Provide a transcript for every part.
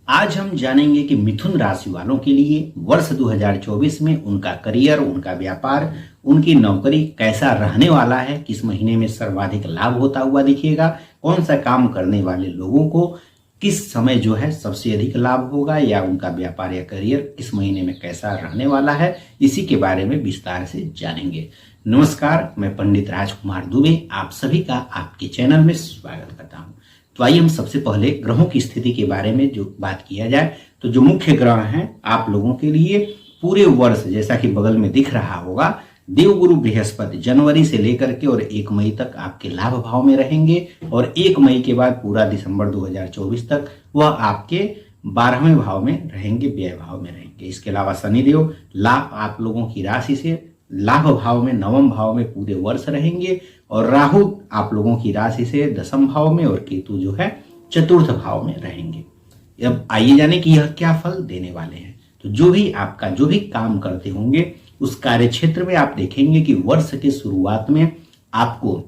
आज हम जानेंगे कि मिथुन राशि वालों के लिए वर्ष 2024 में उनका करियर, उनका व्यापार, उनकी नौकरी कैसा रहने वाला है, किस महीने में सर्वाधिक लाभ होता हुआ दिखेगा, कौन सा काम करने वाले लोगों को किस समय जो है सबसे अधिक लाभ होगा, या उनका व्यापार या करियर किस महीने में कैसा रहने वाला है, इसी के बारे में विस्तार से जानेंगे। नमस्कार, मैं पंडित राजकुमार दुबे आप सभी का आपके चैनल में स्वागत करता हूं। तो आइए हम सबसे पहले ग्रहों की स्थिति के बारे में जो बात किया जाए, तो जो मुख्य ग्रह हैं आप लोगों के लिए पूरे वर्ष, जैसा कि बगल में दिख रहा होगा, देवगुरु बृहस्पति जनवरी से लेकर के और 1 मई तक आपके लाभ भाव में रहेंगे, और 1 मई के बाद पूरा दिसंबर 2024 तक वह आपके 12वें भाव में रहेंगे, व्यय भाव में रहेंगे। इसके अलावा शनिदेव लाभ आप लोगों की राशि से लाभ भाव में 9वें भाव में पूरे वर्ष रहेंगे, और राहु आप लोगों की राशि से 10वें भाव में, और केतु जो है 4th भाव में रहेंगे। अब आइए जाने कि यह क्या फल देने वाले हैं। तो जो भी काम करते होंगे उस कार्य क्षेत्र में आप देखेंगे कि वर्ष के शुरुआत में आपको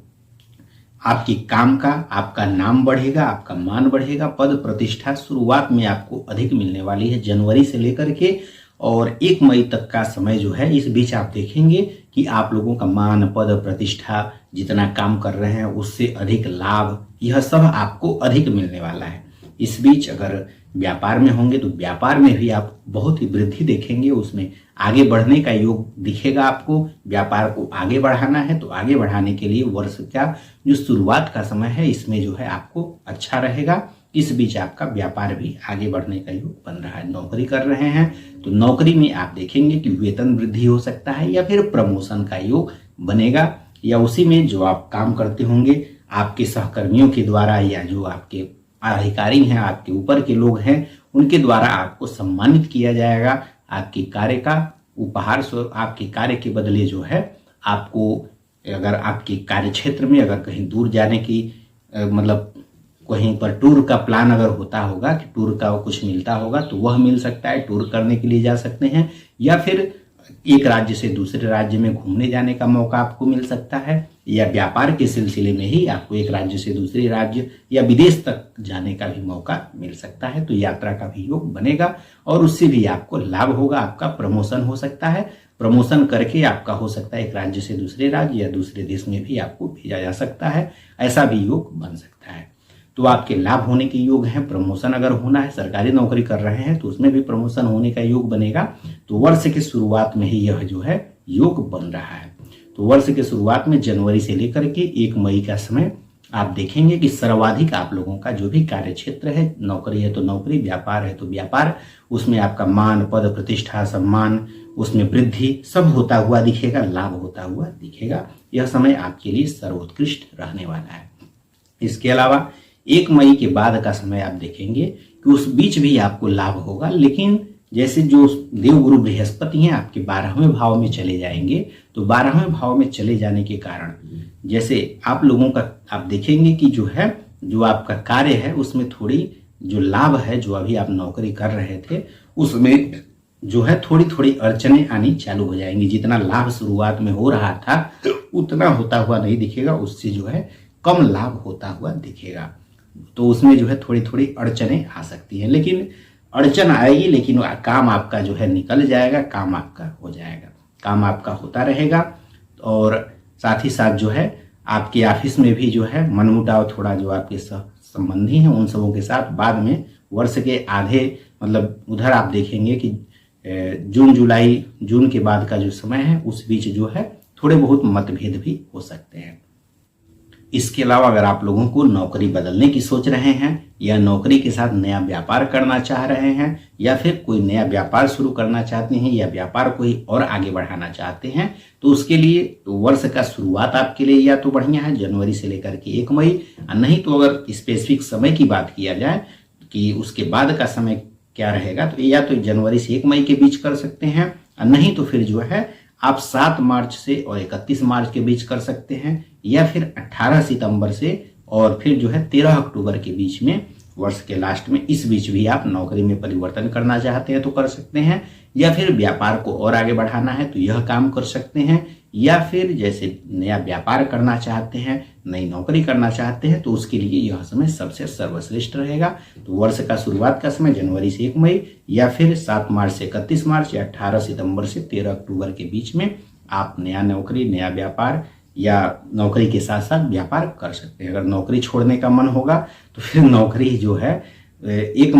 आपके काम का आपका नाम बढ़ेगा, आपका मान बढ़ेगा, पद प्रतिष्ठा शुरुआत में आपको अधिक मिलने वाली है जनवरी से लेकर के और 1 मई तक का समय जो है, इस बीच आप देखेंगे कि आप लोगों का मान, पद, प्रतिष्ठा, जितना काम कर रहे हैं उससे अधिक लाभ, यह सब आपको अधिक मिलने वाला है। इस बीच अगर व्यापार में होंगे तो व्यापार में भी आप बहुत ही वृद्धि देखेंगे, उसमें आगे बढ़ने का योग दिखेगा आपको। व्यापार को आगे बढ़ाना है तो आगे बढ़ाने के लिए वर्ष का जो शुरुआत का समय है इसमें जो है आपको अच्छा रहेगा। इस बीच आपका व्यापार भी आगे बढ़ने का योग बन रहा है। नौकरी कर रहे हैं तो नौकरी में आप देखेंगे कि वेतन वृद्धि हो सकता है, या फिर प्रमोशन का योग बनेगा, या उसी में जो आप काम करते होंगे आपके सहकर्मियों के द्वारा, या जो आपके अधिकारी हैं, आपके ऊपर के लोग हैं, उनके द्वारा आपको सम्मानित किया जाएगा। आपके कार्य का उपहार स्वरूप, आपके कार्य के बदले जो है आपको, अगर आपके कार्य क्षेत्र में अगर कहीं दूर जाने की मतलब कहीं पर टूर का प्लान अगर होता होगा कि टूर का कुछ मिलता होगा तो वह मिल सकता है, टूर करने के लिए जा सकते हैं, या फिर एक राज्य से दूसरे राज्य में घूमने जाने का मौका आपको मिल सकता है, या व्यापार के सिलसिले में ही आपको एक राज्य से दूसरे राज्य या विदेश तक जाने का भी मौका मिल सकता है। तो यात्रा का भी योग बनेगा और उससे भी आपको लाभ होगा। आपका प्रमोशन हो सकता है, प्रमोशन करके आपका हो सकता है एक राज्य से दूसरे राज्य या दूसरे देश में भी आपको भेजा जा सकता है, ऐसा भी योग बन सकता है। तो आपके लाभ होने के योग हैं। प्रमोशन अगर होना है, सरकारी नौकरी कर रहे हैं तो उसमें भी प्रमोशन होने का योग बनेगा। तो वर्ष के शुरुआत में ही यह जो है योग बन रहा है। तो वर्ष के शुरुआत में जनवरी से लेकर के 1 मई का समय आप देखेंगे कि सर्वाधिक आप लोगों का जो भी कार्य क्षेत्र है, नौकरी है तो नौकरी, व्यापार है तो व्यापार, उसमें आपका मान, पद, प्रतिष्ठा, सम्मान, उसमें वृद्धि सब होता हुआ दिखेगा, लाभ होता हुआ दिखेगा। यह समय आपके लिए सर्वोत्कृष्ट रहने वाला है। इसके अलावा 1 मई के बाद का समय आप देखेंगे कि उस बीच भी आपको लाभ होगा, लेकिन जैसे जो देवगुरु बृहस्पति हैं आपके 12वें भाव में चले जाएंगे, तो 12वें भाव में चले जाने के कारण जैसे आप लोगों का आप देखेंगे कि जो है, जो आपका कार्य है उसमें थोड़ी जो लाभ है, जो अभी आप नौकरी कर रहे थे उसमें जो है थोड़ी थोड़ी अड़चने आनी चालू हो जाएंगी। जितना लाभ शुरुआत में हो रहा था उतना होता हुआ नहीं दिखेगा, उससे जो है कम लाभ होता हुआ दिखेगा। तो उसमें जो है थोड़ी थोड़ी अड़चने आ सकती हैं, लेकिन अड़चन आएगी लेकिन काम आपका जो है निकल जाएगा, काम आपका हो जाएगा, काम आपका होता रहेगा। और साथ ही साथ जो है आपके ऑफिस में भी जो है मनमुटाव थोड़ा, जो आपके संबंधी हैं उन सबों के साथ बाद में वर्ष के आधे मतलब उधर आप देखेंगे कि जून के बाद का जो समय है उस बीच जो है थोड़े बहुत मतभेद भी हो सकते हैं। इसके अलावा अगर आप लोगों को नौकरी बदलने की सोच रहे हैं, या नौकरी के साथ नया व्यापार करना चाह रहे हैं, या फिर कोई नया व्यापार शुरू करना चाहते हैं, या व्यापार को ही और आगे बढ़ाना चाहते हैं, तो उसके लिए तो वर्ष का शुरुआत आपके लिए या तो बढ़िया है जनवरी से लेकर के 1 मई, नहीं तो अगर स्पेसिफिक समय की बात किया जाए कि उसके बाद का समय क्या रहेगा, तो या तो जनवरी से 1 मई के बीच कर सकते हैं, नहीं तो फिर जो है आप 7 मार्च से और 31 मार्च के बीच कर सकते हैं, या फिर 18 सितंबर से और फिर जो है 13 अक्टूबर के बीच में, वर्ष के लास्ट में, इस बीच भी आप नौकरी में परिवर्तन करना चाहते हैं तो कर सकते हैं, या फिर व्यापार को और आगे बढ़ाना है तो यह काम कर सकते हैं, या फिर जैसे नया व्यापार करना चाहते हैं, नई नौकरी करना चाहते हैं, तो उसके लिए यह समय सबसे सर्वश्रेष्ठ रहेगा। तो वर्ष का शुरुआत का समय जनवरी से 1 मई या फिर 7 मार्च से 31 मार्च या 18 सितंबर से 13 अक्टूबर के बीच में आप नया नौकरी, नया व्यापार या नौकरी के साथ साथ व्यापार कर सकते हैं। अगर नौकरी छोड़ने का मन होगा तो फिर नौकरी जो है 1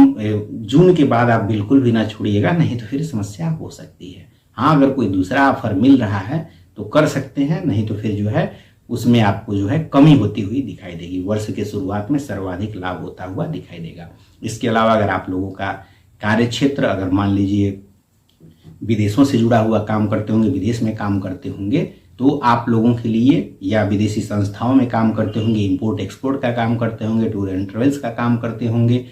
जून के बाद आप बिल्कुल भी ना छोड़िएगा, नहीं तो फिर समस्या हो सकती है। हाँ, अगर कोई दूसरा ऑफर मिल रहा है तो कर सकते हैं, नहीं तो फिर जो है उसमें आपको जो है कमी होती हुई दिखाई देगी। वर्ष के शुरुआत में सर्वाधिक लाभ होता हुआ दिखाई देगा। इसके अलावा अगर आप लोगों का कार्य क्षेत्र, अगर मान लीजिए विदेशों से जुड़ा हुआ काम करते होंगे, विदेश में काम करते होंगे, तो आप लोगों के लिए, या विदेशी संस्थाओं में काम करते होंगे, इंपोर्ट एक्सपोर्ट का काम करते होंगे, टूर एंड ट्रेवल्स का काम करते होंगे,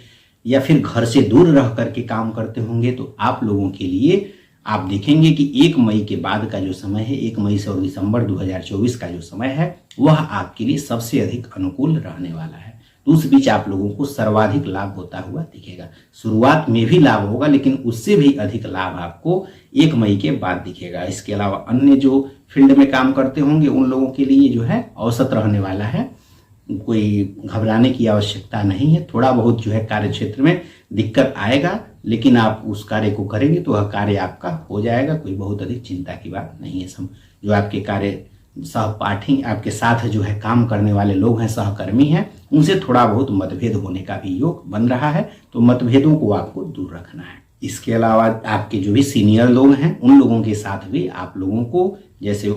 या फिर घर से दूर रह करके काम करते होंगे, तो आप लोगों के लिए आप देखेंगे कि 1 मई के बाद का जो समय है, 1 मई से और दिसंबर 2024 का जो समय है, वह आपके लिए सबसे अधिक अनुकूल रहने वाला है। तो उस बीच आप लोगों को सर्वाधिक लाभ होता हुआ दिखेगा। शुरुआत में भी लाभ होगा, लेकिन उससे भी अधिक लाभ आपको 1 मई के बाद दिखेगा। इसके अलावा अन्य जो फील्ड में काम करते होंगे उन लोगों के लिए जो है औसत रहने वाला है। कोई घबराने की आवश्यकता नहीं है। थोड़ा बहुत जो है कार्य क्षेत्र में दिक्कत आएगा, लेकिन आप उस कार्य को करेंगे तो वह कार्य आपका हो जाएगा। कोई बहुत अधिक चिंता की बात नहीं है। जो आपके कार्य सहपाठी, आपके साथ जो है काम करने वाले लोग हैं, सहकर्मी हैं, उनसे थोड़ा बहुत मतभेद होने का भी योग बन रहा है, तो मतभेदों को आपको दूर रखना है। इसके अलावा आपके जो भी सीनियर लोग हैं उन लोगों के साथ भी आप लोगों को, जैसे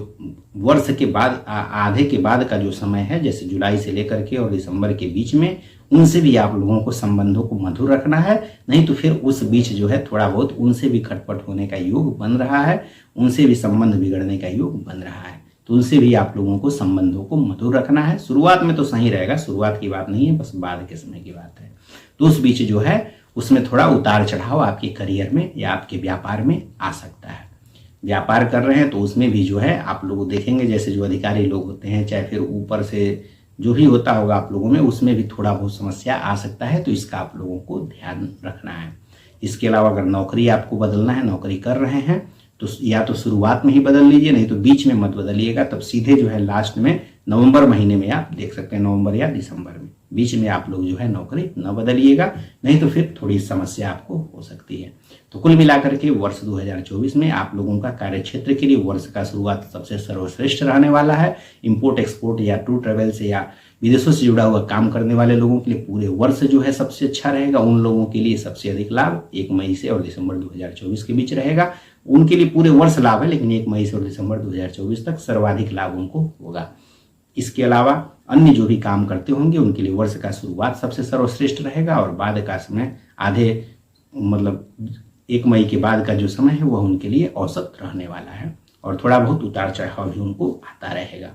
वर्ष के बाद आधे के बाद का जो समय है, जैसे जुलाई से लेकर के और दिसंबर के बीच में, उनसे भी आप लोगों को संबंधों को मधुर रखना है। नहीं तो फिर उस बीच जो है थोड़ा बहुत उनसे भी खटपट होने का योग बन रहा है, उनसे भी संबंध बिगड़ने का योग बन रहा है, तो उनसे भी आप लोगों को संबंधों को मधुर रखना है। शुरुआत में तो सही रहेगा, शुरुआत की बात नहीं है, बस बाद के समय की बात है। तो उस बीच जो है उसमें थोड़ा उतार चढ़ाव आपके करियर में या आपके व्यापार में आ सकता है। व्यापार कर रहे हैं तो उसमें भी जो है आप लोग देखेंगे, जैसे जो अधिकारी लोग होते हैं, चाहे फिर ऊपर से जो भी होता होगा आप लोगों में, उसमें भी थोड़ा बहुत समस्या आ सकता है, तो इसका आप लोगों को ध्यान रखना है। इसके अलावा अगर नौकरी आपको बदलना है, नौकरी कर रहे हैं, तो या तो शुरुआत में ही बदल लीजिए, नहीं तो बीच में मत बदलिएगा। तब सीधे जो है लास्ट में नवंबर महीने में आप देख सकते हैं, नवंबर या दिसंबर में, बीच में आप लोग जो है नौकरी न बदलिएगा, नहीं तो फिर थोड़ी समस्या आपको हो सकती है। तो कुल मिलाकर के वर्ष 2024 में आप लोगों का कार्य क्षेत्र के लिए वर्ष का शुरुआत सबसे सर्वश्रेष्ठ रहने वाला है। इंपोर्ट एक्सपोर्ट या टूर ट्रेवल से या विदेशों से जुड़ा हुआ काम करने वाले लोगों के लिए पूरे वर्ष जो है सबसे अच्छा रहेगा। उन लोगों के लिए सबसे अधिक लाभ 1 मई से और दिसंबर 2024 के बीच रहेगा। उनके लिए पूरे वर्ष लाभ है, लेकिन 1 मई से और दिसंबर 2024 तक सर्वाधिक लाभ उनको होगा। इसके अलावा अन्य जो भी काम करते होंगे उनके लिए वर्ष का शुरुआत सबसे सर्वश्रेष्ठ रहेगा, और बाद का समय मतलब 1 मई के बाद का जो समय है वह उनके लिए औसत रहने वाला है, और थोड़ा बहुत उतार चढ़ाव भी उनको आता रहेगा।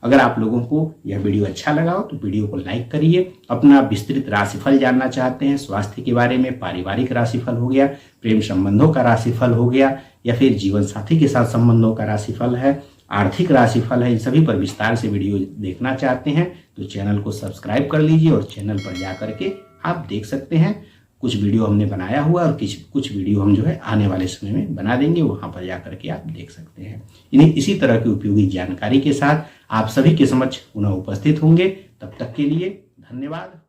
अगर आप लोगों को यह वीडियो अच्छा लगा हो तो वीडियो को लाइक करिए। अपना विस्तृत राशिफल जानना चाहते हैं, स्वास्थ्य के बारे में, पारिवारिक राशिफल हो गया, प्रेम संबंधों का राशिफल हो गया, या फिर जीवन साथी के साथ संबंधों का राशिफल है, आर्थिक राशिफल है, इन सभी पर विस्तार से वीडियो देखना चाहते हैं तो चैनल को सब्सक्राइब कर लीजिए, और चैनल पर जाकर के आप देख सकते हैं कुछ वीडियो हमने बनाया हुआ, और कुछ वीडियो हम जो है आने वाले समय में बना देंगे, वहां पर जाकर के आप देख सकते हैं। इसी तरह की उपयोगी जानकारी के साथ आप सभी के समक्ष पुनः उपस्थित होंगे। तब तक के लिए धन्यवाद।